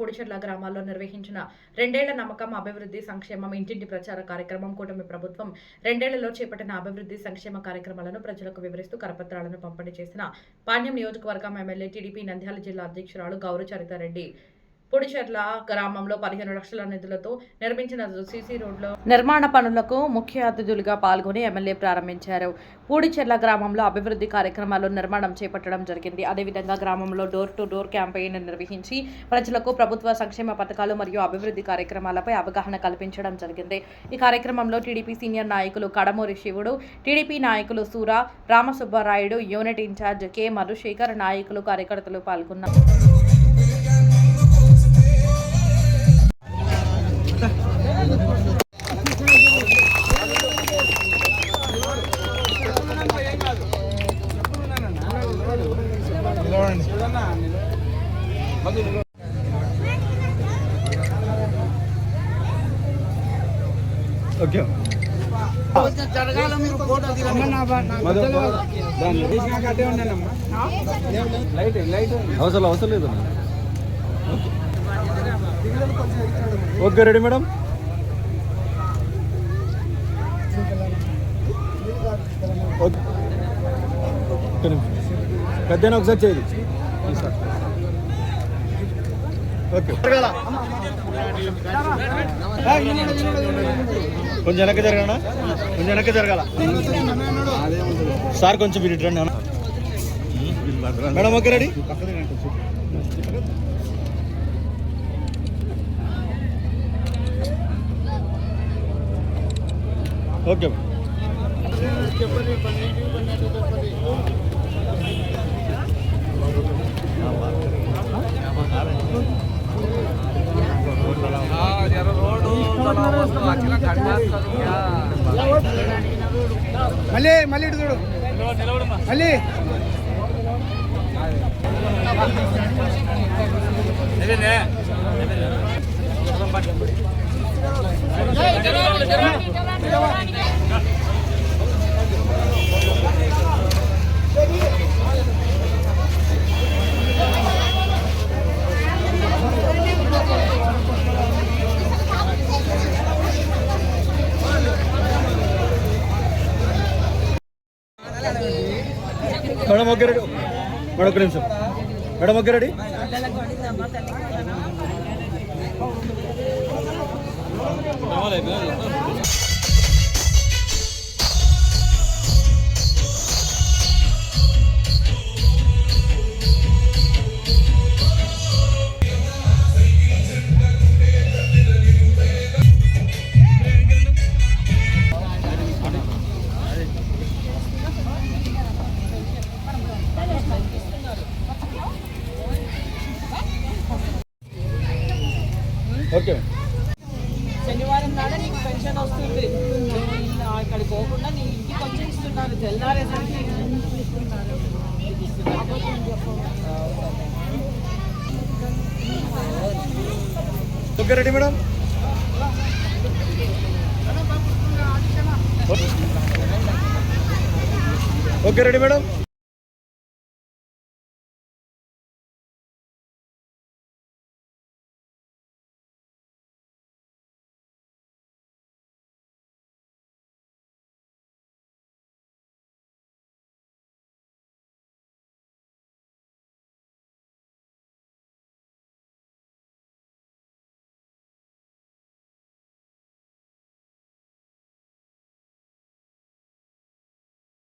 పూడిచెర్ల గ్రామాల్లో నిర్వహించిన 2 ఏళ్ల నమ్మకం అభివృద్ధి సంక్షేమం ఇంటింటి ప్రచార కార్యక్రమం కూటమి ప్రభుత్వం 2 ఏళ్లలో చేపట్టిన అభివృద్ధి సంక్షేమ కార్యక్రమాలను ప్రజలకు వివరిస్తూ కరపత్రాలను పంపిణీ చేసిన పాణ్యం నియోజకవర్గం ఎమ్మెల్యే టీడీపీ నంద్యాల జిల్లా అధ్యక్షురాలు గౌరు చరితారెడ్డి పూడిచెర్ల గ్రామంలో 15 లక్షల నిధులతో నిర్మించిన సీసీ రోడ్ల నిర్మాణ పనులకు ముఖ్య అతిథులుగా పాల్గొని ఎమ్మెల్యే ప్రారంభించారు. పూడిచెర్ల గ్రామంలో అభివృద్ధి కార్యక్రమాలు నిర్మాణం చేపట్టడం జరిగింది. అదేవిధంగా గ్రామంలో డోర్ టు డోర్ క్యాంపెయిన్ నిర్వహించి ప్రజలకు ప్రభుత్వ సంక్షేమ పథకాలు మరియు అభివృద్ధి కార్యక్రమాలపై అవగాహన కల్పించడం జరిగింది. ఈ కార్యక్రమంలో టీడీపీ సీనియర్ నాయకులు కడమూరి శివుడు, టీడీపీ నాయకులు సూర రామసుబ్బరాయుడు, యూనిట్ ఇన్ఛార్జ్ కె మధుశేఖర్, నాయకులు కార్యకర్తలు పాల్గొన్నారు. ఓకే అవసరం లేదు. Okay ready madam. పెద్దనా ఒకసారి చేయండి. ఓకే కొంచెం వెనక్కి జరగాల, కొంచెం వెనక్కి జరగాల సార్. కొంచెం మీరు రండి మేడం. Okay ready. ఓకే మళ్ళీ ఇటు చూడు. మళ్ళీ మేడం. Okay ready madam. ఒక నిమిషం మేడం. Okay ready. ఓకే శనివారం నాడు నీకు పెన్షన్ వస్తుంది. అక్కడికి పోకుండా నీ ఇంటికి వచ్చి ఇస్తున్నారు. తెల్లారేసరికి okay ready madam. Okay ready madam.